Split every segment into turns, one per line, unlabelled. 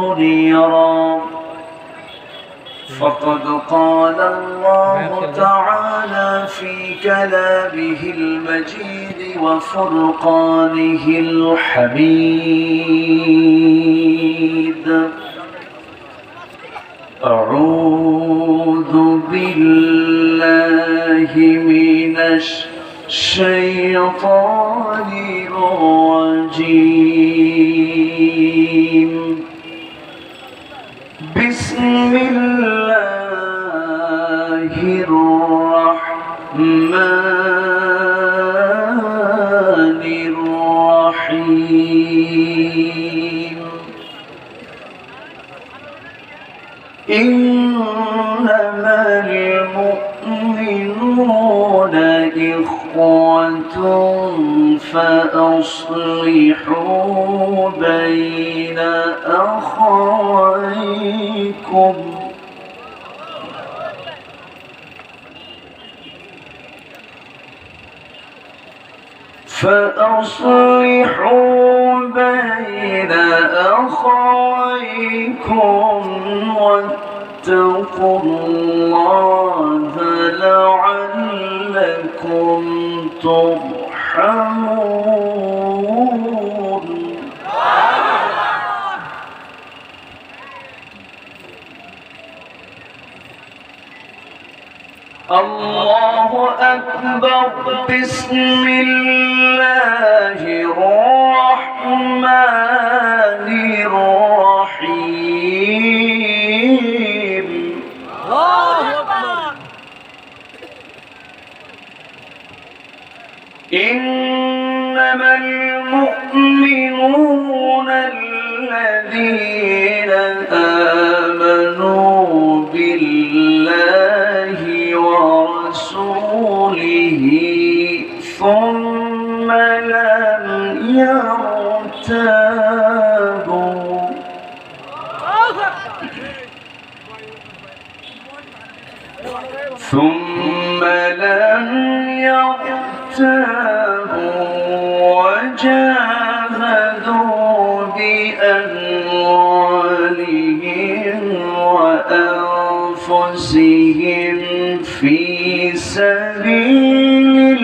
منيرا فقد قال الله تعالى في كلامه المجيد وفرقانه الحميد أعوذ بالله من الشيطان الرجيم بسم الله الرحمن الرحيم إنما المؤمنون إخوة فأصلحوا بين أخويكم واتقوا الله لعلكم ترحمون الله أكبر بسم الله الرحمن الرحيم الله أكبر إنما المؤمنون الذين آمنوا بالله ورسوله ثم لم يرتابوا وجاهدوا بأموالهم وأنفسهم في سبيل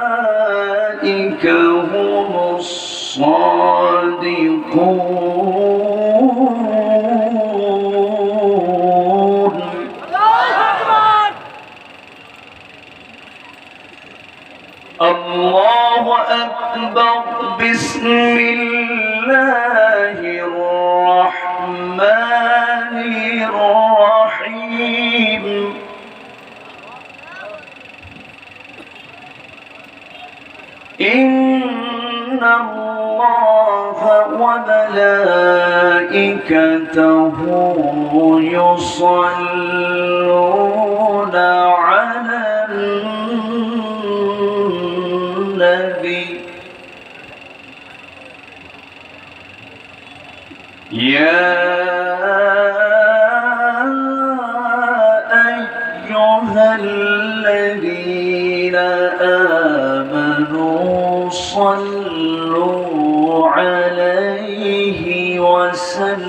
أولئك هم الصادقون الله أكبر بسم الله الرحمن الرحيم إن الله وملائكته يصلون على النبي يا أيها الذين آمنوا صلوا عليه وسلموا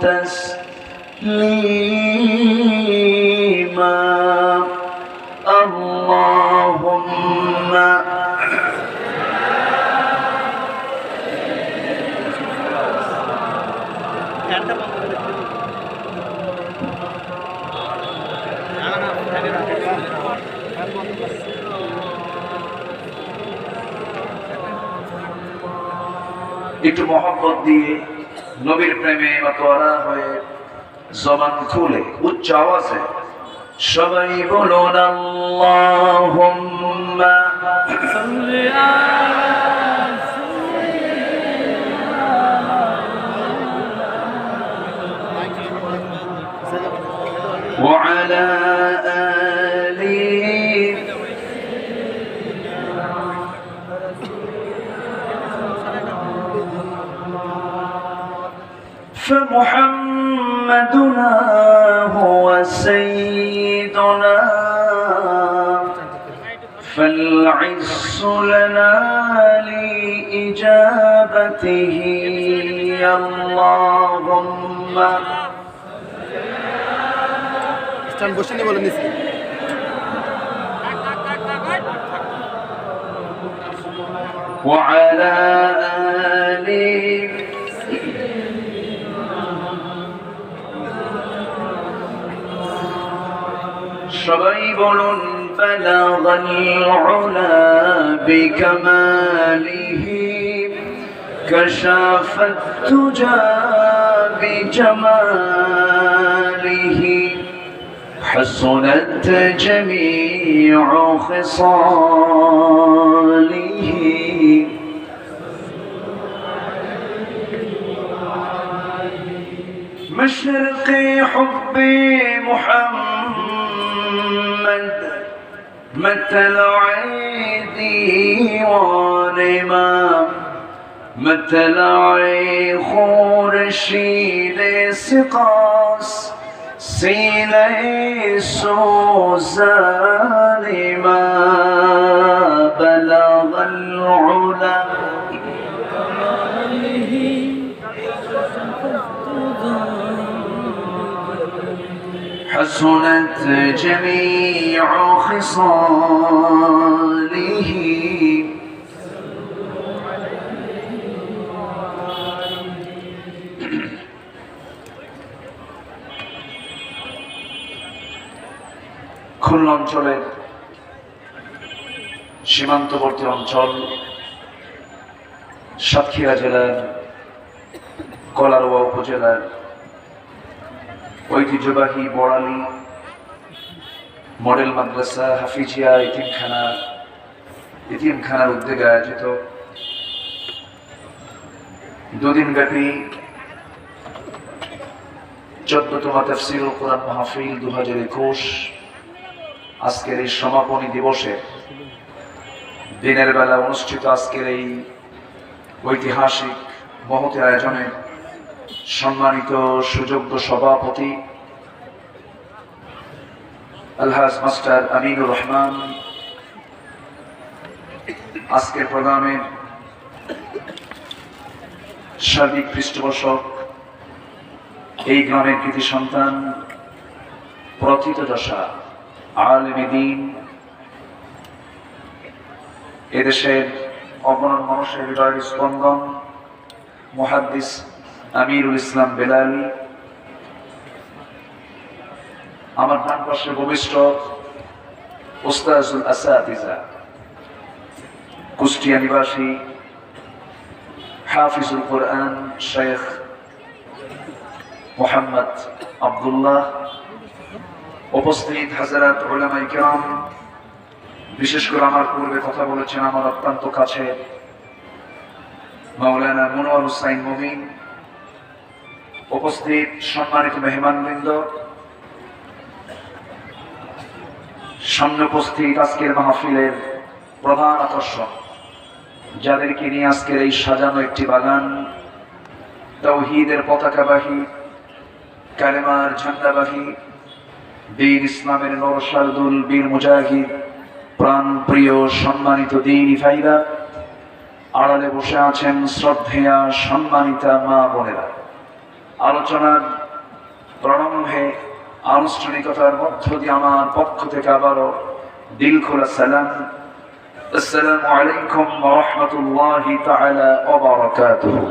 تسليما اللهم একটু মহব্বত দিয়ে নবীর প্রেমে মাতোয়ারা হয়ে জবান খুলে উচ্চ আওয়াজে সবাই বলুন আল্লাহুম্মা সাল্লি আলা ওয়া আলা فمحمدنا هو سيدنا فالعز لنا لإجابته اللهم وعلى آله সবাই বলুন بلغ العلا بكماله كشف الدجى بجماله حسنت جميع خصاله مشرق حب محمد مطلع ديوان مطلع خورشید سقاس سینه سوزان ما بلغ العلا حسنت جميع خصاله খুলনা অঞ্চলের সীমান্তবর্তী অঞ্চল সাতক্ষীরা জেলার কলারোয়া উপজেলার ঐতিহ্যবাহী বড়ালী মডেল মাদ্রাসা হাফিজিয়া ইতিমখানার উদ্যোগে আয়োজিত দুদিনব্যাপী 14তম তাফসীরুল কোরআন মাহফিল 2021 আজকের এই সমাপনী দিবসে দিনের বেলা অনুষ্ঠিত আজকের এই ঐতিহাসিক মহতের আয়োজনে সম্মানিত সুযোগ্য সভাপতি আলহাজ মাস্টার আমিনুর রহমান, আজকের প্রোগ্রামের সার্বিক পৃষ্ঠপোষক, এই গ্রামের কৃতি সন্তান, প্রথিতযশা আলেমে দ্বীন, এদেশের অগণন মানুষের হৃদয়ের স্পন্দন মুহাদ্দিস আমিরুল ইসলাম বেলালী, আমার ডান পাশে ভূমিষ্ঠ উস্তাজুল আসাতিজা, কুষ্টিয়া নিবাসী হাফিজুল কোরআন শেখ মোহাম্মদ আব্দুল্লাহ, উপস্থিত হাজারাত উলামায়ে কেরাম, বিশেষ করে আমার পূর্বে কথা বলেছেন আমার অত্যন্ত কাছে মাওলানা মনোয়ার হুসাইন মুমিন, উপস্থিত সম্মানিত মেহমানবৃন্দ, সামনে উপস্থিত আজকের মাহফিলের প্রধান আকর্ষণ, যাদেরকে নিয়ে আজকের এই সাজানো একটি বাগান, তাওহীদের পতাকাবাহী, কালেমার ঝান্ডাবাহী, দ্বীন ইসলামের নরসারদুল বীর মুজাহিদ, প্রাণ প্রিয় সম্মানিত দ্বীনি ভাইরা, আড়ালে বসে আছেন শ্রদ্ধেয়া সম্মানিতা মা বোনেরা। আলোচনার প্রারম্ভে আনুষ্ঠানিকতার মধ্য দিয়ে আমার পক্ষ থেকে আবারও দিল খোলা সালাম, আসসালামু আলাইকুম ওয়া রাহমাতুল্লাহি তাআলা ওয়া বারাকাতুহু।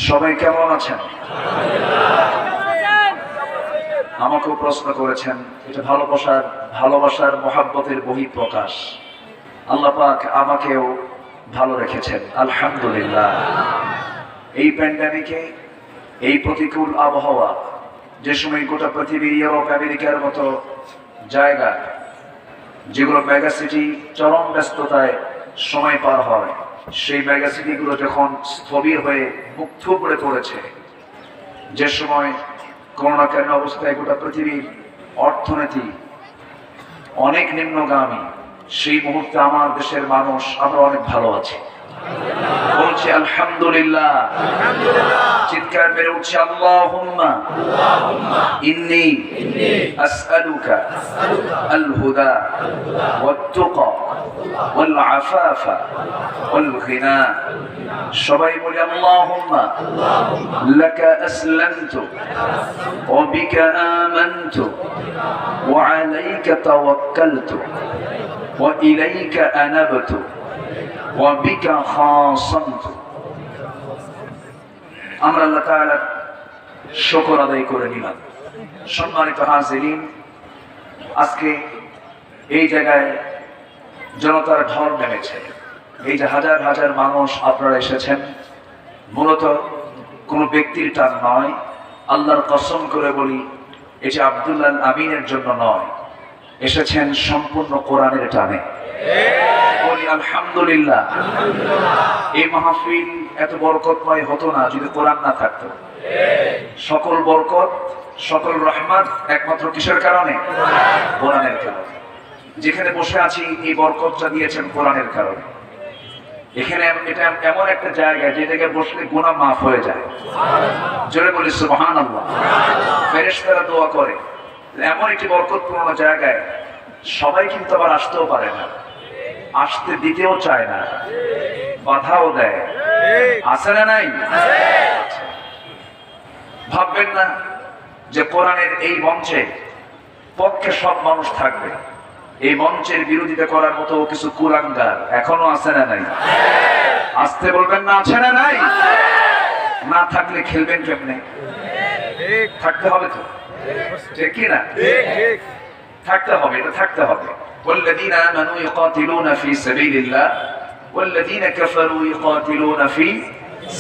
সবাই কেমন আছেন? আমাকেও প্রশ্ন করেছেন, এটা ভালোবাসার মহাব্বতের বহিঃপ্রকাশ। আল্লাহ পাক আমাকেও ভালো রেখেছেন আলহামদুলিল্লাহ। এই প্যান্ডামিকে, এই প্রতিকূল আবহাওয়া, যে সময় গোটা পৃথিবীর ইউরোপ আমেরিকার মতো জায়গা যেগুলো মেগাসিটি চরম ব্যস্ততায় সময় পার হয়, সেই মেগাসিটিগুলো যখন স্থবির হয়ে মুখ থুবড়ে পড়েছে, যে সময় করোনাকালীন অবস্থায় গোটা পৃথিবীর অর্থনীতি অনেক নিম্নগামী, সেই মুহূর্তে আমার দেশের মানুষ আমরা অনেক ভালো আছি বলছি আলহামদুলিল্লাহ। চিৎকার মেরে উঠছে আল্লাহুম্মা ইন্নী আসআলুকা আল হুদা ওয়াত তুকা ওয়াল আফাফা ওয়াল গিনা। সবাই বলি আল্লাহুম্মা লাকা আসলামতু ওয়া বিকা আমানতু ওয়া আলাইকা তাওয়াক্কালতু ওয়া ইলাইকা আনাবতু ওয়া বিকা খাসামতু। আমরা আল্লাহ তাআলার শুকর আদায় করে নিলাম। সম্মানিত হাজিরিন, আজকে এই জায়গায় জনতার ঢল নেমেছে। এই যে হাজার হাজার মানুষ আপনারা এসেছেন, মূলত কোনো ব্যক্তির টান নয়। আল্লাহর কসম করে বলি, এটি আব্দুল্লাহ আমিনের জন্য নয়, এসেছেন সম্পূর্ণ কোরআনের টানে। বলি আলহামদুলিল্লাহ। এই মাহফিল এত বরকতময় হতো না যদি কোরআন না থাকতো। সকল বরকত, সকল রহমত একমাত্র কিসের কারণে? কোরআনের কারণে। যেখানে বসে আছি এই বরকতটা দিয়েছেন কোরআনের কারণে। এখানে এটা এমন একটা জায়গা যে জায়গায় বসলে গুনাহ মাফ হয়ে যায়। জোরে বলি সুবহানাল্লাহ। ফেরেশতারা দোয়া করে। এমন একটি বরকতপূর্ণ জায়গায় সবাই কিন্তু আবার আসতেও পারে না, আসতে দিতেও চায় না, বাধাও দেয়। আছে না নাই? ভাববেন না যে কোরআনের এই মঞ্চে পক্ষে সব মানুষ থাকবে। এই মঞ্চের বিরোধিতা করার মতো কিছু কুলাঙ্গার এখনো আছে না নাই? আসতে বলবেন না, আছে না নাই? না থাকলে খেলবেন কেমনে? থাকতে হবে তো, ঠিক কি না? থাকতে হবে, এটা থাকতে হবে। والذين آمنوا يقاتلون في سبيل الله والذين كفروا يقاتلون في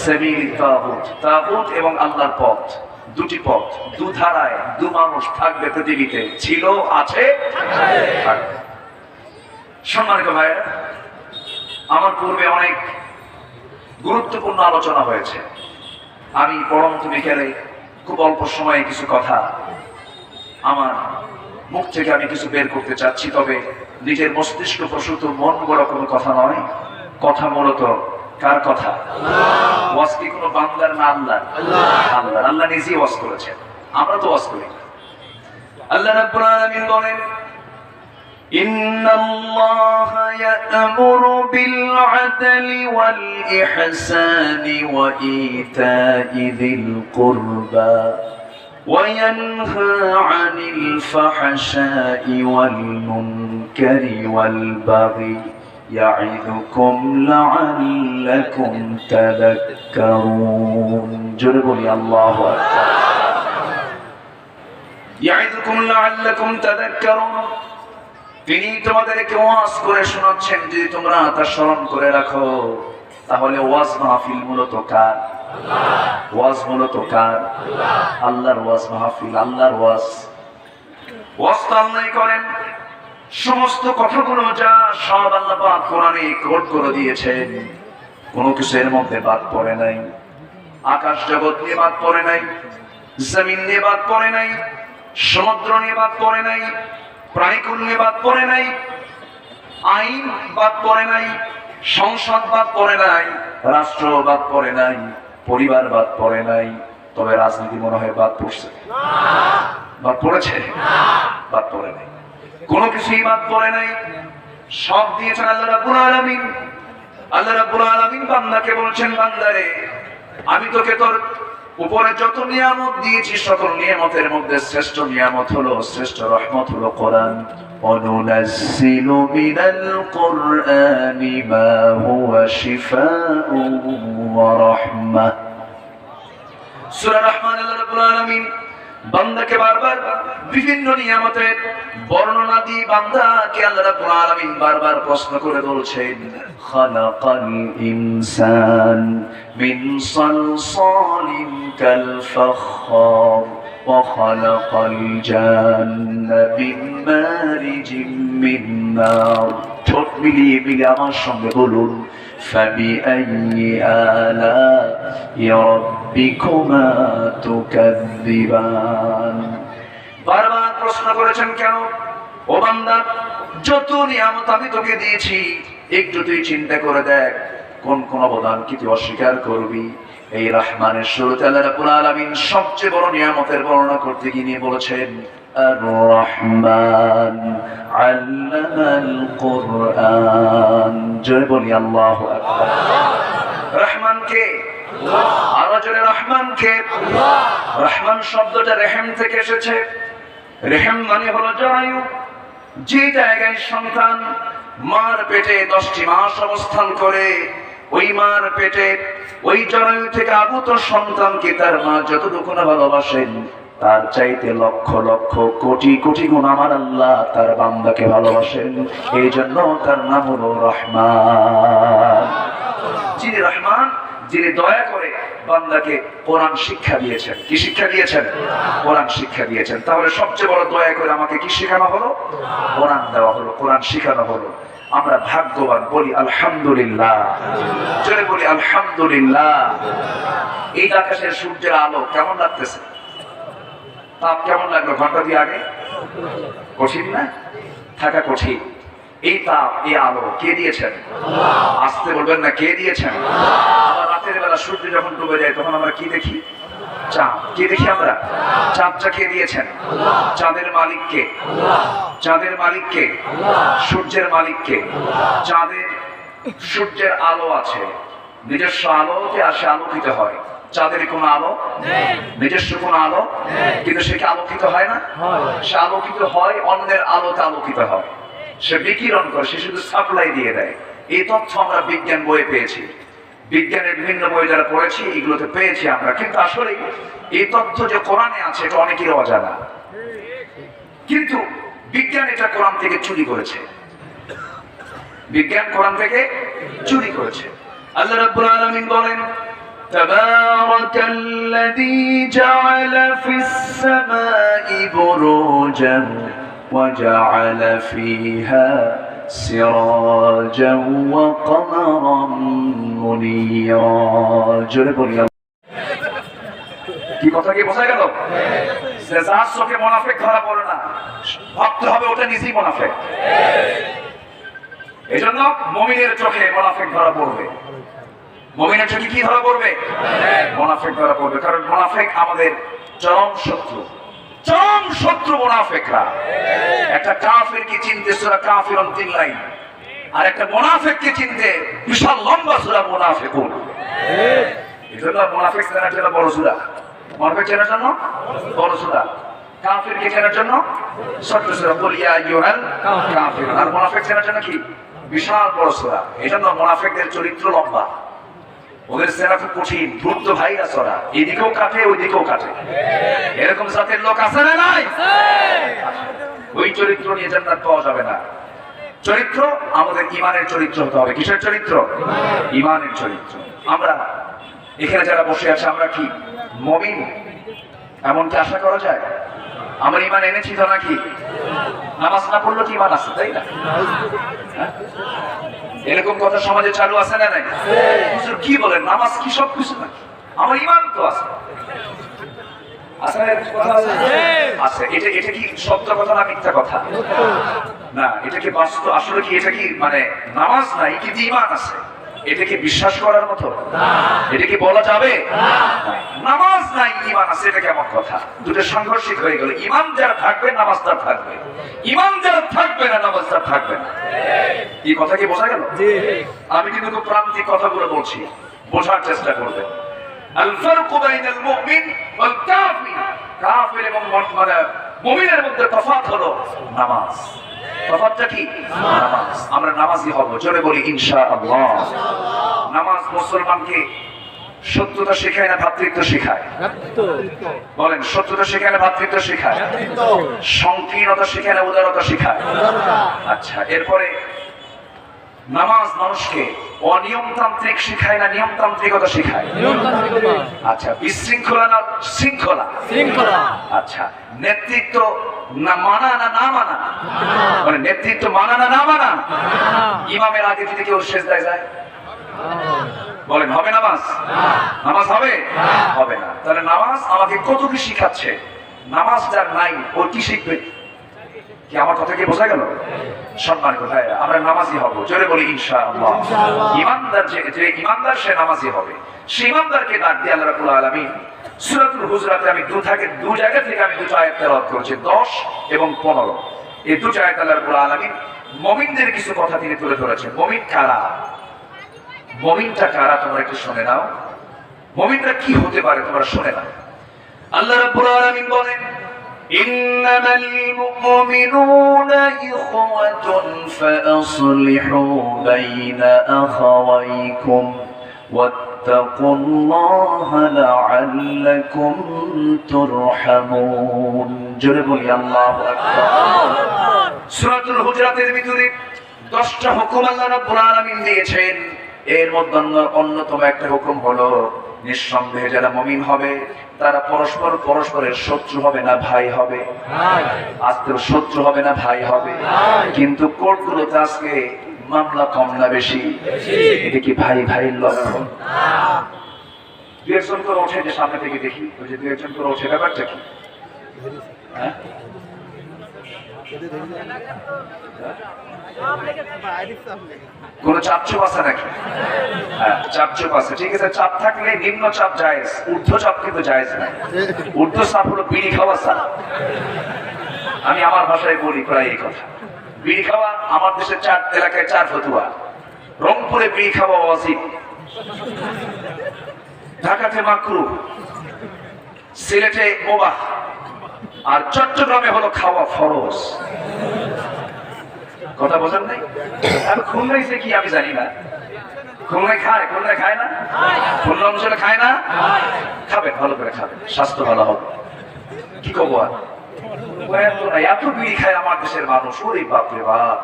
سبيل الطاغوت। তাগুত এবং আল্লাহর পথ, দুটি পথ, দু ধারায় দু মানুষ থাকবে পৃথিবীতে, ছিল, আছে, থাকবে। সম্মানিত ভাইরা, আমার পূর্বে অনেক গুরুত্বপূর্ণ আলোচনা হয়েছে। আমি পরন্ত বিকেলে খুব অল্প সময়ে কিছু কথা আমার মুখ থেকে আমি কিছু বের করতে চাচ্ছি। তবে নিজের মস্তিষ্ক প্রসূত মন গড়া কোনো কথা নয়। কথা মূলত কার কথা? ওয়াজ কি কোনো বান্দার না আল্লাহ? আল্লাহ। আল্লাহ নিজেই ওয়াজ করেছেন, আমরা তো ওয়াজ করি। আল্লাহ রাব্বুল আলামিন বলেন, ইন্নাল্লাহা ইয়া'মুরু বিল আদলি ওয়াল ইহসানি ওয়া ইতা'i যিল কুরবা وينهى عن الفحشاء والمنكر والبغي يعظكم لعلكم تذكرون। جربوا الله أكبر। يعظكم لعلكم تذكرون। তিনি তোমাদেরকে ওয়াজ করে শোনাচ্ছেন, যদি তোমরা তা স্মরণ করে রাখো। তাহলে ওয়াজ মাহফিল মূলত কার? ওয়াজ মূলত কার? আল্লাহর ওয়াজ মাহফিল, আল্লাহর ওয়াজ। ওয়াজ তো আল্লাহই করেন। সমস্ত কথাগুলো যা সব আল্লাহ পাক কোরআনে কোট করে দিয়েছেন, কোনো কিছু এর মধ্যে বাদ পড়ে নাই। আকাশ জগৎ নিয়ে বাদ পড়ে নাই, জমিন নিয়ে বাদ পড়ে নাই, সমুদ্র নিয়ে বাদ পড়ে নাই, প্রাণীকুল নিয়ে বাদ পড়ে নাই, আইন বাদ পড়ে নাই, সংসদ বাদ পড়ে নাই, রাষ্ট্র বাদ পড়ে নাই, পরিবার বাদ পড়ে নাই। তবে রাজনীতি মনে হয় বাদ পড়ছে? বাদ পড়েছে? বাদ পড়ে নাই, কোনো কিছুই বাদ পড়ে নাই। সব দিয়েছেন আল্লাহ রাব্বুল আলামিন। আল্লাহ রাব্বুল আলামিন বান্দাকে বলছেন, বান্দারে আমি তোকে তোর উপরে যত নিয়ামত দিয়েছি, সকল নিয়ামতের মধ্যে শ্রেষ্ঠ নিয়ামত হলো, শ্রেষ্ঠ রহমত হলো কোরআন। وَنُنَزِّلُ مِنَ الْقُرْآنِ مَا هُوَ شِفَاءٌ وَرَحْمَةٌ। সূরা রহমান আল্লাহ রাব্বুল আলামিন বান্দাকে বারবার বিভিন্ন নিয়ামতের বর্ণনা দিয়ে বান্দাকে আল্লাহ রাব্বুল আলামিন বারবার প্রশ্ন করে বলছেন, খালাকাল ইনসান মিন সালসালিন কাল ফাখখার ওয়া খালাকাল জান্না মিন মারিজিম মিন নার। ঠোঁট মিলিয়ে আমার সঙ্গে বলুন, ফাবিআইয়ি আলা'i রাব্বিকুমা তুকাযযিবান। বারবার প্রশ্ন করেছেন কেন? ও বান্দা, যত নিয়ামত আমি তোকে দিয়েছি একটু তুই চিন্তা করে দেখ, কোন কোন অবদান কি তুই অস্বীকার করবি? এই রহমানের শুরুতে আল্লাহ রাব্বুল আলামিন সবচেয়ে বড় নিয়ামতের বর্ণনা করতে গিয়ে বলেছেন আর-রহমান আল্লামাল কুরআন। জয় বলি আল্লাহু আকবার। রহমান কে? আরো জোরে রহমান কে? রহমান শব্দটা রেহেম থেকে এসেছে। রেহেম মানে হলো জরায়ু। যে জায়গায় সন্তান মার পেটে 10টি মাস অবস্থান করে, ওই মার পেটে ওই জরায়ু থেকে আগত সন্তানকে তার মা যতটুকু না ভালোবাসেন, তার চাইতে লক্ষ লক্ষ কোটি কোটি গুণ আমার আল্লাহ তার বান্দাকে ভালোবাসেন। এই জন্য তার নাম হলো রহমান। যিনি রহমান, যিনি দয়া করে বান্দাকে কোরআন শিক্ষা দিয়েছেন। কি শিক্ষা দিয়েছেন? কোরআন শিক্ষা দিয়েছেন। তাহলে সবচেয়ে বড় দয়া করে আমাকে কি শেখানো হলো? কোরআন দেওয়া হলো, কোরআন শেখানো হলো। আমরা ভাগ্যবান, বলি আলহামদুলিল্লাহ। জোরে বলি আলহামদুলিল্লাহ। এই আকাশের সূর্যের আলো কেমন লাগতেছে? তাপ কেমন লাগলো ঘন্টা দিয়ে আগে? কঠিন না? থাকা কঠিন। এই তাপ, এই আলো কে দিয়েছেন? আসতে বলবেন না, কে দিয়েছেন? আবার রাতের বেলা সূর্য যখন ডুবে যায় তখন আমরা কি দেখি? চাঁদ। কে দেখি আমরা? চাঁদটা কে দিয়েছেন? চাঁদের মালিককে। চাঁদের মালিককে? সূর্যের মালিককে। চাঁদের সূর্যের আলো আছে, নিজস্ব আলোতে আসে, আলোকিত হয়। চাঁদের কোনো আলো নিজস্ব কোনো আলো, কিন্তু সে কি আলোকিত হয় না? সে আলোকিত হয়, অন্যের আলোতে আলোকিত হয়। সে বিকিরণ করে, সে শুধু সাপ্লাই দিয়ে দেয়। এই তথ্য আমরা বিজ্ঞান বইয়ে পেয়েছি, বিজ্ঞানের বিভিন্ন বই যারা পড়েছি এগুলোতে পেয়েছি আমরা। কিন্তু আসলে এই তথ্য যে কোরআনে আছে এটা অনেকেরই অজানা। কিন্তু বিজ্ঞান এটা কোরআন থেকে চুরি করেছে। বিজ্ঞান কোরআন থেকে চুরি করেছে। আল্লাহ রাব্বুল আলামিন বলেন, তাবারাকাল্লাযী জাআলা ফিস সামাই বুরুজান ওয়া জাআলা ফিহা সিরাজান ওয়া কমারান মুনীরা। জোরে বলি। কি কথা কি বোঝা গেল? যে যার চোখে মুনাফিক ধরা পড়ে না, ভাবতে হবে ওটা নিজেই মুনাফিক। এজন্য মুমিনের চোখে মুনাফিক ধরা পড়বে। মুমিনের চোখে কি ধরা পড়বে? মুনাফিক ধরা পড়বে। কারণ মুনাফিক আমাদের চরম শত্রু। চরম শত্রু মুনাফিকরা। একটা কাফিরকে চিনতে সূরা কাফিরুন 3 লাইন, আর একটা মুনাফিককে চিনতে বিশাল লম্বা সূরা মুনাফিকুন। এজন্য মুনাফিক চেনার জন্য বড় সূরা, মুনাফিক চেনার জন্য বড় সূরা, কাফিরকে চেনার জন্য ছোট সূরা কুল ইয়া আইয়ুহাল কাফিরুন। আর মুনাফিক চেনার জন্য কি বিশাল বড় সূরা। এজন্য মুনাফিকদের চরিত্র লম্বা, ওদের চেনা খুব কঠিন। দ্রুত ভাইরাস ওরা, এদিকেও কাটে ওইদিকেও কাটে। এরকম জাতের লোক আছে না নাই? ওই চরিত্র নিয়ে জান্নাত পাওয়া যাবে না। চরিত্র আমাদের ঈমানের চরিত্র হতে হবে। কিসের চরিত্র? ঈমানের চরিত্র। আমরা এখানে যারা বসে আছে আমরা কি মুমিন? এমন কি আশা করা যায়? আমরা ঈমান এনেছি তো নাকি? নামাজ না পড়লে কি ঈমান আছে, তাই না? এরকম কথা সমাজে চালু আছে না নাই? হুজুর কি বলেন, নামাজ কি সব কিছু না? আমার ঈমান তো আছে। আছে। এটা কি সত্য কথা না মিথ্যা কথা? না, এটা কি বাস্তব? আসলে কি এটা কি মানে নামাজ নাই কিন্তু ঈমান আছে? এটা কি বিশ্বাস করার মতো? এটা কি বলা যাবে? নামাজ নাই ঈমান আছে, এটা কেমন কথা? দুটো সংঘর্ষিত হয়ে গেল। ঈমান যারা থাকবে নামাজ তার থাকবে, ঈমান যারা থাকবে না নামাজ তার থাকবে না। এই কথা কি বোঝা গেল? আমি কিন্তু খুব প্রান্তিক কথাগুলো বলছি, বোঝার চেষ্টা করবেন। আল ফারকু বাইনাল মুমিন ওয়াল কাফির। কাফির এবং মুমিনের মধ্যে তফাৎ হলো নামাজ। তফাৎটা কি? নামাজ। আমরা নামাজি হব। জোরে বলি ইনশাআল্লাহ। নামাজ মুসলমানকে সত্যতা শেখায় না ভ্রাতৃত্ব শেখায়? বলেন, সত্যতা শেখায় না ভ্রাতৃত্ব শেখায়? সংকীর্ণতা শেখায় না উদারতা শেখায়? আচ্ছা, এরপরে নামাজ মানুষকে অনিয়মতান্ত্রিক শেখায় না নিয়মতান্ত্রিকতা শেখায়? আচ্ছা, বিশৃঙ্খলা না শৃঙ্খলা? আচ্ছা, নেতৃত্ব না মানা না না মানা? মানে নেতৃত্ব মানা না না মানা? ইমামের আগে যদি কেউ সেজদায় যায়, বলেন হবে নামাজ? নামাজ হবে? হবে না। তাহলে নামাজ আমাকে কত কি শিখাচ্ছে? নামাজ যার নাই ও কি শিখবে? কি আমার কথা কি বোঝা গেল? সম্মানিত ভাইরা, আমরা নামাজি হব, জোরে বলি ইনশাআল্লাহ। ইমানদার যে ইমানদার সে নামাজি হবে। সেই ইমানদারকে ডাক দিয়ে আল্লাহ রাব্বুল আলামিন সূরাতুল হুজরাতে আমি দু জায়গা থেকে আমি দুটো আয়াত তেলাওয়াত করেছি, 10 এবং 15। এই দুটো আয়াত আল্লাহ রাব্বুল আলামিন মুমিনদের কিছু কথা তিনি তুলে ধরেছেন। মুমিন কারা? মুমিনটা কারা তোমরা একটু শুনে নাও। মুমিনরা কি হতে পারে তোমরা শুনে নাও। আল্লাহ রাব্বুল আলামিন বলেন, ইন্নামাল মুমিনুনা ইখওয়াতুন ফাআসলিহু বাইনা আখাওয়াইকুম ওয়াত্তাকুল্লাহা লাআল্লাকুম তুরহামুন। জোরে বলি আল্লাহু আকবার। সূরাতুল হুজরাতের ভিতরে 10টা হুকুম আল্লাহ রাব্বুল আলামিন দিয়েছেন। এর মধ্যে অন্যতম একটা হুকুম হলো, নিঃসন্দেহে যারা মুমিন হবে তারা পরস্পরের শত্রু হবে না, ভাই হবে। আজকে শত্রু হবে না, ভাই হবে। কিন্তু কোর্টগুলোতে আজকে মামলা কম না বেশি? এটা কি ভাই ভাইয়ের লক্ষণ? দু একজন করে ওঠে, যে সামনে থেকে দেখি, ওই যে দু একজন করে ওঠে, ব্যাপারটা কি? কোন চাপচুপ আছে নাকি? হ্যাঁ, চাপচুপ আছে, ঠিক আছে। চাপ থাকলে নিম্ন চাপ জায়েজ, ঊর্ধ্ব চাপ কিন্তু জায়েজ না। ঊর্ধ্ব চাপ হলো বিড়ি খাওয়া চাপ। আমি আমার ভাষায় বলি প্রায় এই কথা। বিড়ি খাওয়া আমার দেশের 4 এলাকায় 4 ফতুয়া। রংপুরে বিড়ি খাওয়া ওয়াজিব, ঢাকাতে মাকরুহ, সিলেটে মুবাহ, আর চট্টগ্রামে হলো খাওয়া ফরজ। কথা বোঝেন নাই? আর খুলনাইছে কি আমি জানি না। খুলনায় খায়? খুলনায় খায় না? খুলনা অঞ্চলে খায় না? খাবেন, ভালো করে খাবেন, স্বাস্থ্য ভালো হবে। কি করবো আর, এত বিড়ি খায় আমার দেশের মানুষ। ওরে বাপরে বাপ,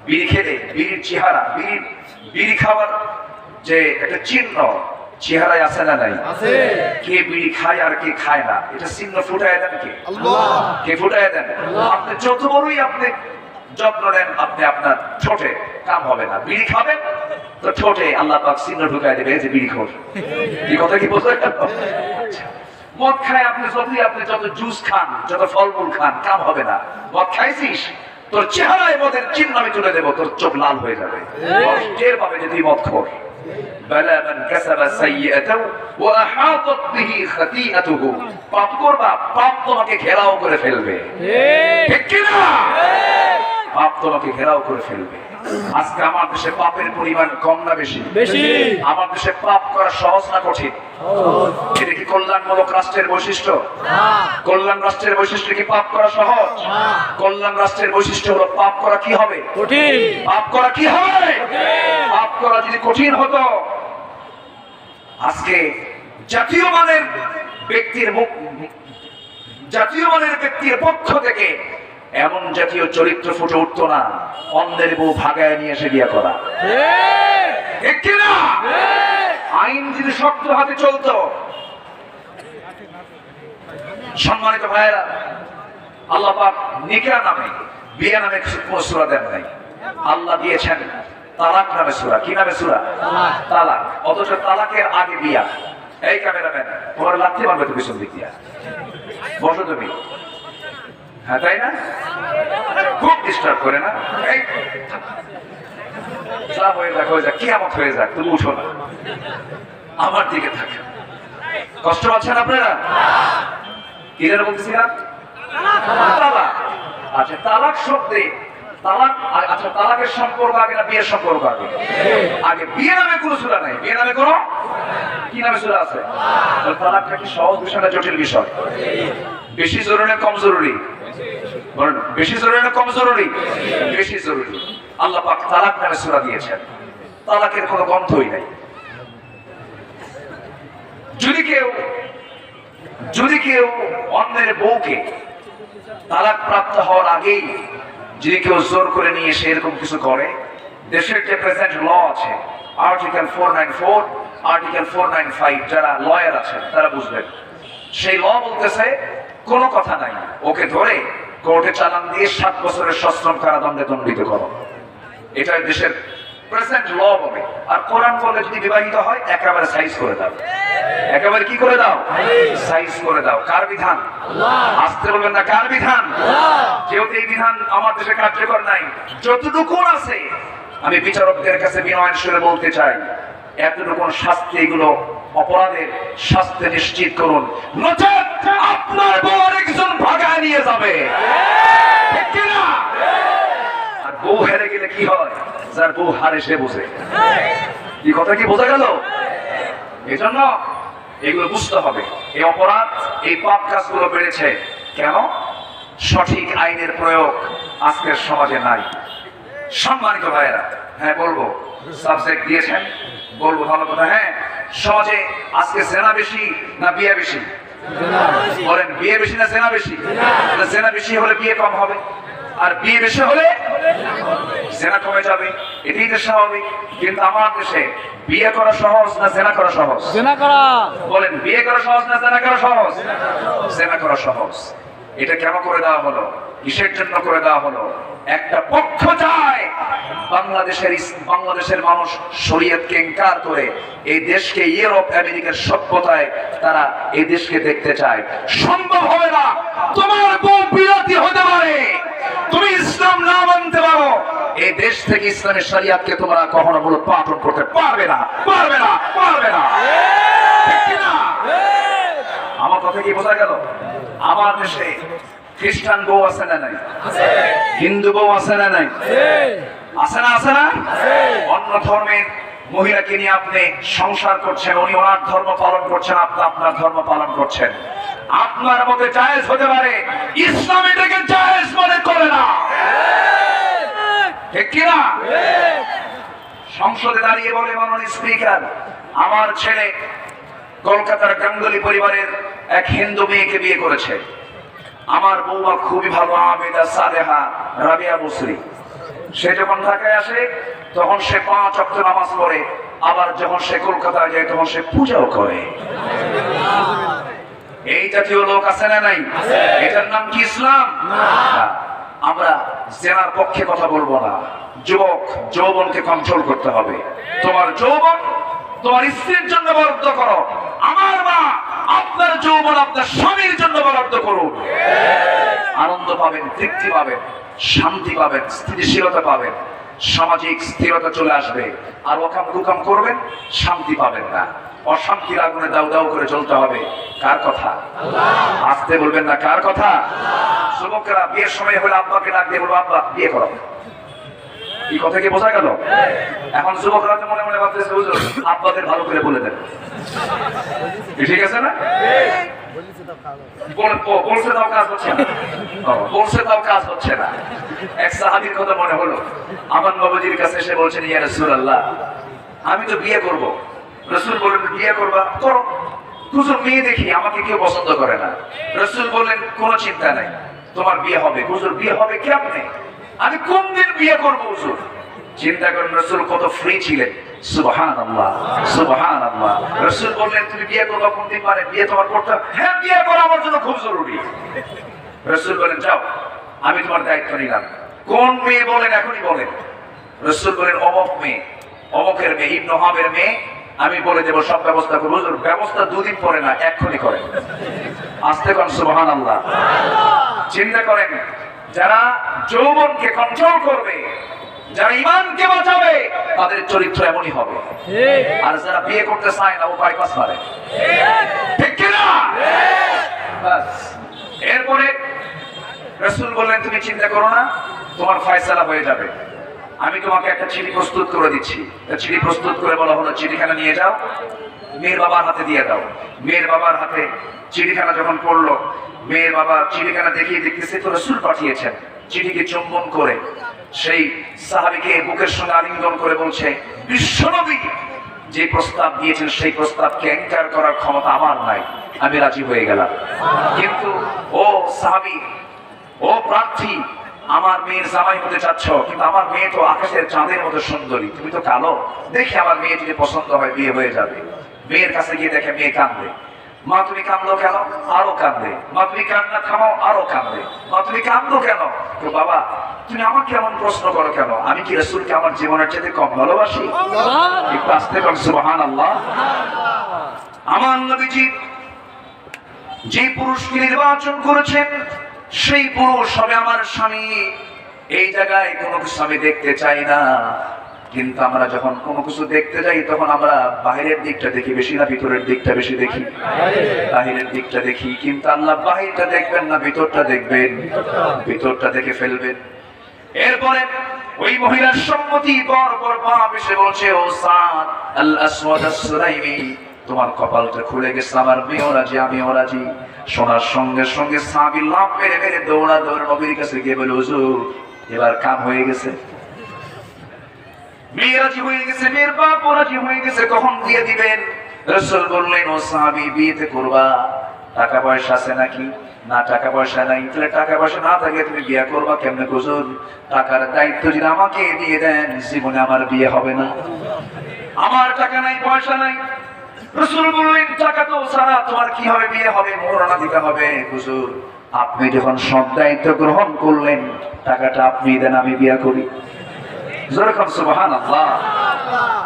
বিড়ি খেলে বিড়ির চেহারা, বিড়ি খাওয়ার যে একটা চিহ্ন চেহারায় আছে না নাই? কে বিড়ি খায় আর কে খায় না, এটা চিহ্ন ফুটায় দেন কে? কে ফুটায় দেন? আপনি যত বড়ই আপনি যত্ন নেন, আপনি আপনার ঠোঁটে কাম হবে না। বিড়ি খাবেন তো ঠোঁটে আল্লাহ পাক চিহ্ন ঢুকায় দেবে যে বিড়ি খোর। এই কথা কি বোঝা গেল? মদ খায় আপনি যত জুস খান, যত ফলমূল খান, কাম হবে না। মদ খাইছিস, তোর চেহারায় মদের চিহ্ন আমি তুলে দেবো, তোর চোখ লাল হয়ে যাবে। টের পাবে যে তুই মদ খোর। বালা মান কাসাবা সাইয়্যাতাও ওয়া আহাতাত বিহি খাতিআতুহু। পাপ করবা, পাপ তোমাকে ঘেরাও করে ফেলবে। ঠিক কি না? পাপ তোমাকে ঘেরাও করে ফেলবে। আজকে আমার দেশে পাপের পরিমাণ কম না বেশি? বেশি। আমার দেশে পাপ করা সহজ না কঠিন? এটা কি কল্যাণমূলক রাষ্ট্রের বৈশিষ্ট্য? কল্যাণ রাষ্ট্রের বৈশিষ্ট্য কি পাপ করা সহজ? কল্যাণ রাষ্ট্রের বৈশিষ্ট্য হলো পাপ করা কি হবে? কঠিন। পাপ করা কি হবে? পাপ করা যদি কঠিন হতো, আজকে জাতীয় মানের ব্যক্তির পক্ষ থেকে এমন জাতীয় চরিত্র ফুটে উঠতো না, অন্যের বউ ভাগায় নিয়ে এসে বিয়ে করা। ঠিক কিনা? আইন যদি শক্ত হাতে চলতো। সম্মানিত ভাইয়েরা, আল্লাহ পাক নিকাহ নামে, বিয়ে নামে কোন সূরা দেন নাই। আল্লাহ দিয়েছেন তালাক নামে সূরা। কি নামে সূরা? তালাক। অথচ তালাকের আগে বিয়া। এই ক্যামেরাম্যান, তোমার লাগতে পারবে তো পিছন দিক দিয়া, বসো তুমি। হ্যাঁ, তাই না? খুব ডিস্টার্ব করে না? হয়ে যাক, কিয়ামত হয়ে যাক, তুমি উঠো না, আমার দিকে থাকে। কষ্ট পাচ্ছেন আপনারা? কি যেন বলতেছিলাম? তালাক। আচ্ছা, তালাক শব্দে আচ্ছা, তালাকের সম্পর্ক আগে না বিয়ের সম্পর্ক আগে? আগে। বিয়ে নামে কোনো সূরা নাই। বিয়ে নামে কোনো কি নামে সূরা আছে? তালাকটা কি সহজ বিষয় না জটিল বিষয়? বেশি জরুরি না কম জরুরি? বেশি জরুরি না কম জরুরি? বেশি জরুরি। আল্লাহ পাক তালাক নামে সূরা দিয়েছেন। তালাকের কোনো গন্ধই নাই। যদি কেউ অন্যের বউকে তালাক প্রাপ্ত হওয়ার আগেই যদি কেউ জোর করে নিয়ে এসে এরকম কিছু করে, দেশের যে প্রেজেন্ট ল আছে, আর্টিকেল 494, আর্টিকেল 495, যারা লয়ার আছেন তারা বুঝবেন। সেই ল বলতেছে কোনো কথা নাই, ওকে ধরে কোর্টে চালান দিয়ে 7 বছরের সশ্রম কারাদণ্ডে দণ্ডিত করো। এটা দেশের প্রেজেন্ট ল বলে। আর কোরআন বলে যদি বিবাহিত হয় একেবারে সাইজ করে দেবে। একেবারে কি করে দাও, সাইজ করে দাও। কার বিধান? আসতে বলবেন না, কার বিধান? যেহেতু এই বিধান আমার দেশে কার্যকর নাই, যতটুকু আছে আমি বিচারকদের কাছে বিনয়ের সুরে বলতে চাই, এতটুকু শাস্তি, এগুলো অপরাধের শাস্তি নিশ্চিত করুন, নচেত আপনার বউ একজন ভাগায় নিয়ে যাবে। ঠিক কিনা? আর বউ হেরে গেলে কি হয়? যার বউ হারে সে বুঝে। এই কথা কি বোঝা গেল? এই জন্য এগুলো বুঝতে হবে। এই অপরাধ, এই পাপ কাজগুলো বেড়েছে কেন? সঠিক আইনের প্রয়োগ আজকের সমাজে নাই। সম্মানিত ভাইয়েরা, হ্যাঁ বলবো, সাবজেক্ট দিয়েছেন, বলবো ভালো কথা। হ্যাঁ, সমাজে আজকে জেনা বেশি না বিয়ে বেশি? বলেন, বিয়ে বেশি না জেনা বেশি? জেনা বেশি হলে বিয়ে কম হবে, আর বিয়ে বেশি হলে জেনা কমে যাবে, এটাই তো স্বাভাবিক। কিন্তু আমার দেশে বিয়ে করা সহজ না জেনা করা সহজ?
জেনা করা।
বলেন, বিয়ে করা সহজ না জেনা করা সহজ? জেনা করা সহজ। এটা কেন করে দেওয়া হলো? কিসের জন্য করে দেওয়া হলো? একটা পক্ষ চায় বাংলাদেশের মানুষ শরীয়তকে ইনকার করে এই দেশকে ইউরোপ আমেরিকার সভ্যতায় তারা এই দেশকে দেখতে চায়। সম্ভব হবে না। তোমার বউ বিরোধী হতে পারে, তুমি ইসলাম না মানতে পারো, এই দেশ থেকে ইসলামের শরীয়তকে তোমরা কখনো মূলোৎপাটন করতে পারবে না, পারবে না, পারবে না। ঠিক কি না? আমার কথা কি বোঝা গেল? আমার দেশে খ্রিস্টান বউ আছে না নাই? হিন্দু বউ আছে না নাই? আছে না? আছে না? অন্য ধর্মের মহিলাকে নিয়ে আপনি সংসার করছেন, উনি ওনার ধর্ম পালন করছেন, আপনি আপনার ধর্ম পালন করছেন। আপনার মতে জায়েজ হতে পারে, ইসলাম এটাকে জায়েজ মনে করে না। ঠিক কিনা? সংসদে দাঁড়িয়ে বলে মাননীয় স্পিকার, আমার ছেলে কলকাতার গাঙ্গুলি পরিবারের এক হিন্দু মেয়েকে বিয়ে করেছে। আমার বৌমা খুবই ভালো, আবেদা সালেহা রাবিয়া বসরি। সে যখন ঢাকায় আসে তখন সে 5 ওয়াক্ত নামাজ পড়ে, আবার যখন সে কলকাতায় যায় তখন সে পূজাও করে। এই জাতীয় লোক আছে না নাই? এটার নাম কি ইসলাম? আমরা জেনার পক্ষে কথা বলবো না। যুবক, যৌবনকে কন্ট্রোল করতে হবে। তোমার যৌবন তোমার স্ত্রীর জন্য বরাদ্দ করো। আমার মা, আপনার যৌবন আপনার স্বামীর জন্য বরাদ্দ করুন। আনন্দ পাবেন, তৃপ্তি পাবেন, শান্তি পাবেন, স্থিতিশীলতা পাবেন, সামাজিক স্থিরতা চলে আসবে। আর ওকাম কুকাম করবেন, শান্তি পাবেন না। অশান্তির আগুনে দাউ দাউ করে চলতে হবে। কার কথা? আসতে বলবেন না, কার কথা? যুবকরা বিয়ের সময় হলে আব্বাকে ডাক দিয়ে বলবো, আব্বা বিয়ে করো। এই কথা কি বোঝা গেল? এখন যুবকরা তো মনে মনে ভাবতেছে, হুজুর আব্বাদের ভালো করে বলে দেন। ঠিক আছে না? বলছে তাও কাজ হচ্ছে না, বলছে তাও কাজ হচ্ছে না। এক সাহাবীর কথা মনে হলো, আমার নবীজির কাছে এসে বলছেন, ইয়া রাসূলুল্লাহ, আমি তো বিয়ে করব। রাসূল বললেন, বিয়ে করবা? করো। হুজুর মেয়ে দেখি, আমাকে কেউ পছন্দ করে না। রাসূল বললেন, কোনো চিন্তা নাই, তোমার বিয়ে হবে। হুজুর বিয়ে হবে কেমনে? আমি কোন দিন বিয়ে করবো হুজুর? চিন্তা করেন রাসূল কত ফ্রি ছিলেন। সুবহানাল্লাহ, সুবহানাল্লাহ। রাসূল বললেন, তুমি বিয়ে করবা কোন দিন? মানে বিয়ে তোমার করতে হবে? হ্যাঁ, বিয়ে করা আমার জন্য খুব জরুরি। রাসূল বলেন, যাও, আমি তোমার দায়িত্ব নিলাম। কোন মেয়ে বলেন, এখনই বলেন। রাসূল বলেন, অমুক মেয়ে, অমুকের মেয়ে, ইবনে হাবের মেয়ে, আমি বলে দেবো, সব ব্যবস্থা করবো। হুজুর ব্যবস্থা 2 দিন পরে না, এক্ষুনি করেন। আস্তে করেন, সুবহানাল্লাহ। চিন্তা করেন, যারা যৌবনকে কন্ট্রোল করবে, যারা ঈমানকে বাঁচাবে, তাদের চরিত্র এমনই হবে। আর যারা বিয়ে করতে চায় না, ও বাইপাস মারে। ঠিক কিনা? এরপরে রাসূল বললেন, তুমি চিন্তা করো না, তোমার ফয়সালা হয়ে যাবে। আমি তোমাকে একটা চিঠি প্রস্তুত করে দিচ্ছি। চিঠি প্রস্তুত করে বলা হলো, চিঠিখানা নিয়ে যাও, মেয়ের বাবার হাতে দিয়ে দাও। মেয়ের বাবার হাতে চিঠিখানা যখন পড়লো, মেয়ের বাবা চিঠিখানা দেখিয়ে দেখতেছে তো রাসূল পাঠিয়েছেন। চিঠিকে চুম্বন করে সেই সাহাবীকে বুকের সঙ্গে আলিঙ্গন করে বলছে, বিশ্বনবী যে প্রস্তাব দিয়েছেন সেই প্রস্তাবকে এনকার করার ক্ষমতা আমার নাই, আমি রাজি হয়ে গেলাম। কিন্তু ও সাহাবী, ও প্রার্থী, আমার মেয়ের জামাই হতে চাচ্ছ, কিন্তু আমার মেয়ে তো আকাশের চাঁদের মতো সুন্দরী, তুমি তো কালো, দেখি আমার মেয়ে যদি পছন্দ হয় বিয়ে হয়ে যাবে। মেয়ের কাছে গিয়ে দেখে মেয়ে কাঁদবে। মা তুমি কাঁদলো কেন? আরো কাঁদবে। মা তুমি কান্না থামাও, আরো কাঁদবে। মা তুমি কাঁদলো কেন? তো বাবা তুমি আমাকে এমন প্রশ্ন করো কেন? আমি কি রাসূলকে আমার জীবনের চাইতে কম ভালোবাসি? একটু আস্তে কর, সুবহানাল্লাহ। আমার আমার নবীজি যে পুরুষকে নির্বাচন করেছেন সেই পুরুষ হবে আমার স্বামী। এই জায়গায় কোনো কিছু আমি দেখতে চাই না, কিন্তু আমরা যখন কোনো কিছু দেখতে যাই তখন আমরা বাহিরের দিকটা দেখি বেশি না ভিতরের দিকটা বেশি দেখি? বাহিরের দিকটা দেখি, কিন্তু আল্লাহ বাহিরটা দেখবেন না, ভিতরটা দেখবেন, ভিতরটা দেখে ফেলবেন। এরপরে ওই মহিলার সম্মতি পর বাপ এসে বলছে, ও সাদ আল আসওয়াদ আস-সুলাইমি, তোমার কপালটা খুলে গেছে, আমার মেয়েও রাজি, আমিও রাজি। শোনার সঙ্গে সঙ্গে সাহাবী লাফ মেরে মেরে দৌড়া নবীর কাছে গিয়ে বলে, হুজুর এবার কাম হয়ে গেছে, মেয়ে রাজি হয়ে গেছে, মেয়ের বাপ রাজি হয়ে গেছে, কখন বিয়ে দিবেন? রাসূল বললেন, ও সাহাবী বিয়েতে করবা, টাকা পয়সা আছে নাকি? না টাকা পয়সা নাই। তাহলে টাকা পয়সা না থাকলে তুমি বিয়ে করবা কেমনে? হুজুর টাকার দায়িত্ব যদি আমাকে দিয়ে দেন জীবনে আমার বিয়ে হবে না, আমার টাকা নাই পয়সা নাই। রাসূল বললেন, টাকা তো ছাড়া তোমার কি হবে, বিয়ে হবে, মোহরানা দিতে হবে। হুজুর আপনি যখন সব দায়িত্ব গ্রহণ করলেন, টাকাটা আপনি দেন, আমি বিয়ে করি। যেরকম সুবহানাল্লাহ,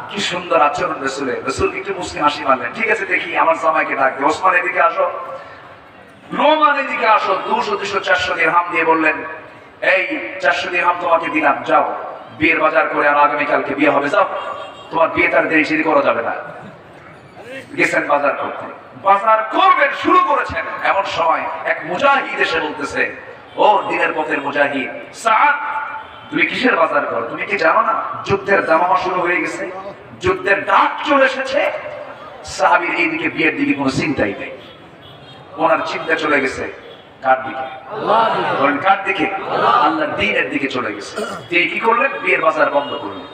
কি সুন্দর আচরণ রাসূলের। রাসূল একটু মুসলিম হাসি মারলেন, ঠিক আছে দেখি আমার জামাইকে ডাক দে, ওসমান এদিকে আসো, নোমান এদিকে আসো। 200 200 400 দিরহাম দিয়ে বললেন, এই 400 দিরহাম তোমাকে দিলাম, যাও বিয়ের বাজার করে আনো, আগামীকালকে বিয়ে হবে, যাও, তোমার বিয়ে তার দেরি সেরি করা যাবে না। গেছেন বাজার করতে, বাজার করবেন শুরু করেছেন, এমন সময় এক মুজাহিদ এসে বলতেছে, ও দিনের পথের মুজাহিদ সাদ, তুমি কিসের বাজার করো? তুমি কি জানো না যুদ্ধের দামামা শুরু হয়ে গেছে, যুদ্ধের ডাক চলে এসেছে? সাহাবীর এইদিকে বিয়ের দিকে কোনো চিন্তাই নেই, ওনার চিন্তা চলে গেছে কার দিকে? আল্লাহর দিকে। বলেন কার দিকে? আল্লাহর দ্বীনের দিকে চলে গেছে। তিনি কি করলেন? বিয়ের বাজার বন্ধ করলেন।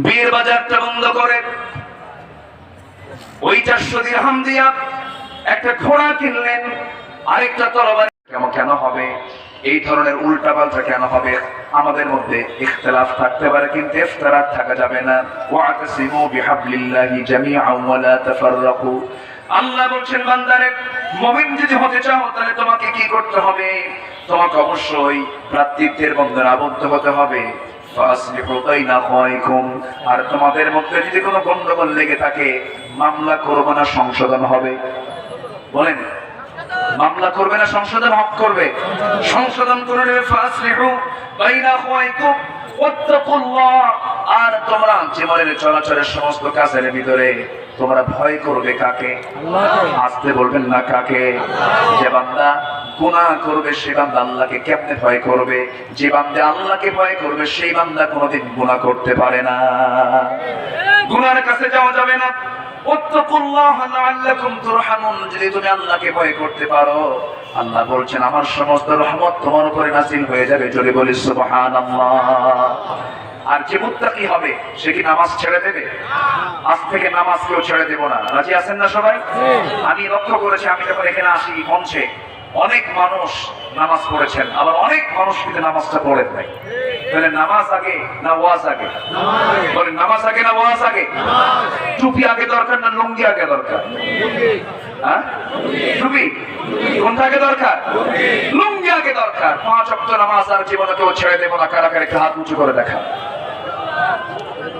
বিয়ের বাজারটা বন্ধ করে ওই 400 দিরহাম দিয়া একটা ঘোড়া কিনলেন, আরেকটা তরবারি। কেন হবে এই ধরনের উল্টাপাল্টা? কেন হবে? আমাদের মধ্যে ইখতিলাফ থাকতে পারে, কিন্তু ইফতিরাক থাকা যাবে না। ওয়াতাসিমু বিহাবলিল্লাহি জামিআন ওয়া লা তাফাররাকু। আল্লাহ বলছেন, বান্দারে মুমিন যদি হতে চাও তাহলে তোমাকে কি করতে হবে? তোমাকে অবশ্যই ভ্রাতৃত্বের বন্ধনে আবদ্ধ হতে হবে। ফাসলিহু বাইনা আখাওয়াইকুম। আর তোমাদের মধ্যে যদি কোনো গন্ডগোল লেগে থাকে, মামলা করবে না, সংশোধন হবে। বলেন মামলা করবে না সংশোধন করবে? সংশোধন করে নেবে। ফাসলিহু বাইনা আখাওয়াইকুম ওয়াত্তাকুল্লাহ। আর তোমরা জীবনের চলাচলের সমস্ত কাজের ভিতরে তোমরা ভয় করবে কাকে? আল্লাহকে। আসতে বলবেন না কাকে? যে বান্দা গুনাহ করবে সে বান্দা আল্লাহকে কেমনে ভয় করবে? যে বান্দা আল্লাহকে ভয় করবে সেই বান্দা কোনোদিন গুনাহ করতে পারে না, গুনাহের কাছে যাওয়া যাবে না। ওয়াত্তাকুল্লাহ লাআল্লাকুম তুরহামুন। যদি তুমি আল্লাহকে ভয় করতে পারো, আল্লাহ বলছেন আমার সমস্ত রহমত তোমার উপরে নাযিল হয়ে যাবে। জোরে বলি সুবহানাল্লাহ। আর যে মুত্তাকি হবে সে কি নামাজ ছেড়ে দেবে? আজ থেকে নামাজ কেউ ছেড়ে দেব না। রাজি আছেন না সবাই? আমি লক্ষ্য করেছি, আমি যখন এখানে আসি মঞ্চে, অনেক মানুষ নামাজ পড়েছেন, আবার অনেক মানুষ কিন্তু নামাজটা পড়েন নাই। তাহলে নামাজ আগে না ওয়াজ আগে? বলেন নামাজ আগে না ওয়াজ আগে? টুপি আগে দরকার না লুঙ্গি আগে দরকার? হ্যাঁ, টুপি কোনটা আগে দরকার? লুঙ্গি আগে দরকার। 5 ওয়াক্ত নামাজ আর জীবনে কেউ ছেড়ে দেব না। কারা কারা হাত উঁচু করে দেখা?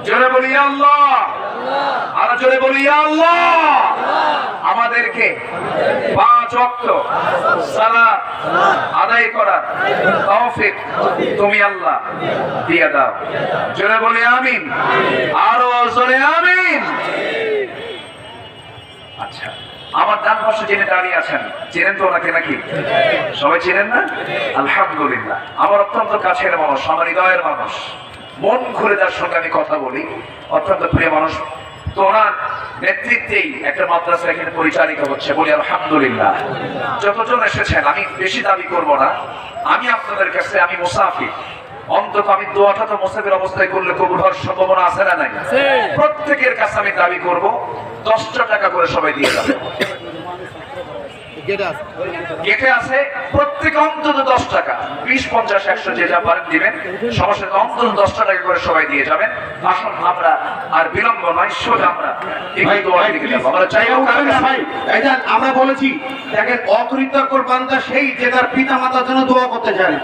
জোরে বলি আল্লাহ, আর জোরে বলি আল্লাহ। আমাদেরকে 5 ওয়াক্ত সালাত আদায় করার তৌফিক তুমি আল্লাহ দিয়ে দাও। জোরে বলি আমিন, আরো জোরে আমিন। আচ্ছা, আমার ডান পাশে যিনি দাঁড়িয়ে আছেন, চেনেন তো ওনাকে নাকি? সবাই চেনেন না? আলহামদুলিল্লাহ। আমার অত্যন্ত কাছের মানুষ, আমার হৃদয়ের মানুষ, মন খুলে যার সঙ্গে আমি কথা বলি, অত্যন্ত প্রিয় মানুষ। তো ওনার নেতৃত্বেই একটা মাদ্রাসা এখানে পরিচালিত হচ্ছে, বলি আলহামদুলিল্লাহ। যতজন এসেছেন, আমি বেশি দাবি করব না, আমি আপনাদের কাছে আমি মুসাফির, অন্তত আমি দোয়াটা তো মুসাফির অবস্থায় করলে কবুল হওয়ার সম্ভাবনা আছে না নাই? প্রত্যেকের কাছে আমি দাবি করব 10টা টাকা করে সবাই দিয়ে যাবে। গেটে আছে, প্রত্যেকে অন্তত 10 টাকা, 20, 50, 100 যে যা পারেন দিবেন। সমস্যা অন্তত 10 টাকা করে সবাই দিয়ে যাবেন। আসুন আমরা আর বিলম্ব নয়, সোজা আমরা এই দোয়ার দিকে যাব। আমরা চাই
ভাই ভাইজান, আমরা বলেছি দেখেন অকৃতজ্ঞ বান্দা সেই যে তার পিতা মাতার জন্য দোয়া করতে জানে।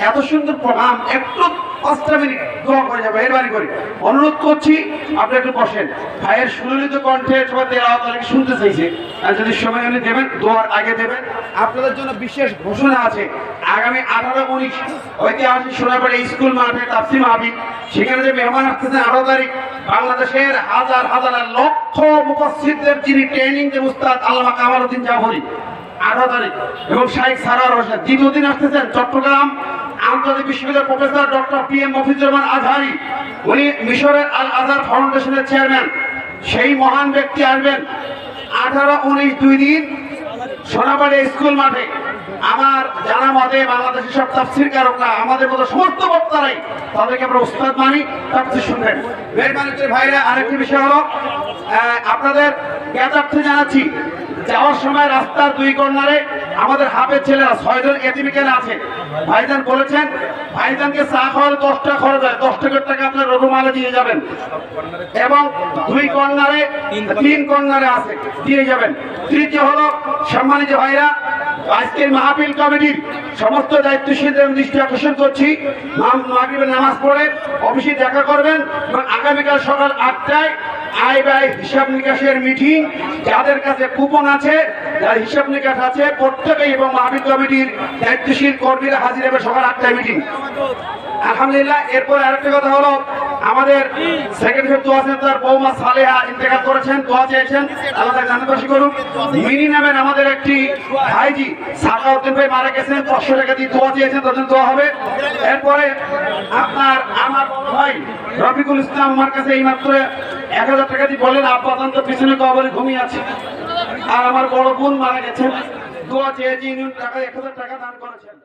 এত সুন্দর প্রোগ্রাম, একটু 5 মিনিট দোয়া করে যাবে এর বাড়ি করে। অনুরোধ করছি আপনি একটু বসেন। ভাইয়ের সুললিত কণ্ঠে সবাই তেলাওয়াত অনেকে শুনতে চাইছে, আর যদি সময় হলে দেবেন, দোয়ার আগে দেবেন। আপনাদের জন্য বিশেষ ঘোষণা আছে, আগামী 18-19 ঐতিহাসিক সোনারপাড়া স্কুল মাঠে তাফসীর মাহফিল। সেখানে যে মেহমান আসতেছেন 18 তারিখ, বাংলাদেশের হাজার হাজার লক্ষ মুফাসসিরদের যিনি ট্রেনিং যে উস্তাদ আল্লামা কামালউদ্দিন জাফরি, 18 তারিখ, এবং শাইখ সারোয়ার হোসেন। দ্বিতীয় দিন আসতেছেন চট্টগ্রাম আন্তর্জাতিক বিশ্ববিদ্যালয়ের professor doctor PM Mofizur Rahman Azhari, উনি মিশরের আল আজহার ফাউন্ডেশনের চেয়ারম্যান। সেই মহান ব্যক্তি আসবেন 18-19 2 দিন সোনাবাড়ি স্কুল মাঠে। আমার জানা মতে বাংলাদেশের সব তাফসীর কারকরা, আমাদের মতো সমস্ত বক্তারাই, তাদেরকে আমরা উস্তাদ মানি, তাফসীর শুনবেন। মেহরবানি করে ভাইরা, আরেকটি বিষয় হলো আপনাদের জ্ঞাতার্থে জানাচ্ছি, যাওয়ার সময় রাস্তার 2 কর্নারে আমাদের হাফের ছেলেরা 6 জন এতিমখানা আছে। ভাইজান বলেছেন ভাইজানকে চা খাওয়ার 10 টাকা খরচ হয়, 10 টাকা আপনার রঘুমালে দিয়ে যাবেন, এবং 2 কর্নারে 3 কর্নারে আছে দিয়ে যাবেন। তৃতীয় হলো সম্মানিত ভাইরা, আজকের মাহফিল কমিটির সমস্ত দায়িত্বশীলদের দৃষ্টি আকর্ষণ করছি, মাগরিবের নামাজ পড়ে অফিসে দেখা করবেন, এবং আগামীকাল সকাল 8টায় আয় ব্যয় হিসাব নিকাশের মিটিং। যাদের কাছে কুপন আছে, যার হিসাব নিকাশ আছে, প্রত্যেকেই এবং মাহফিল কমিটির দায়িত্বশীল কর্মীরা হাজির হবে সকাল 8টায় মিটিং। আলহামদুলিল্লাহ। এরপর আরেকটা কথা হলো, আমাদের সেক্রেটারি দোয়া সেন্টার বৌমা সালেহা ইন্তেকাল করেছেন, দোয়া চেয়েছেন, আল্লাহ তাকে জান্নাতবাসী করুক। মিনি নামের আমাদের একটি ভাইজি সাকাউদ্দিন ভাই মারা গেছেন, 500 টাকা দিয়ে দোয়া চেয়েছেন, তাদের দোয়া হবে। এরপরে আমার ভাই রফিকুল ইসলাম আমার কাছে এইমাত্র 1000 টাকা দিয়ে বললেন, আব্বা তো পিছনে কবরে ঘুমিয়ে আছে। আর আমার বড় বোন মারা গেছেন, দোয়া চেয়েছি, 1000 টাকা দান করেছেন।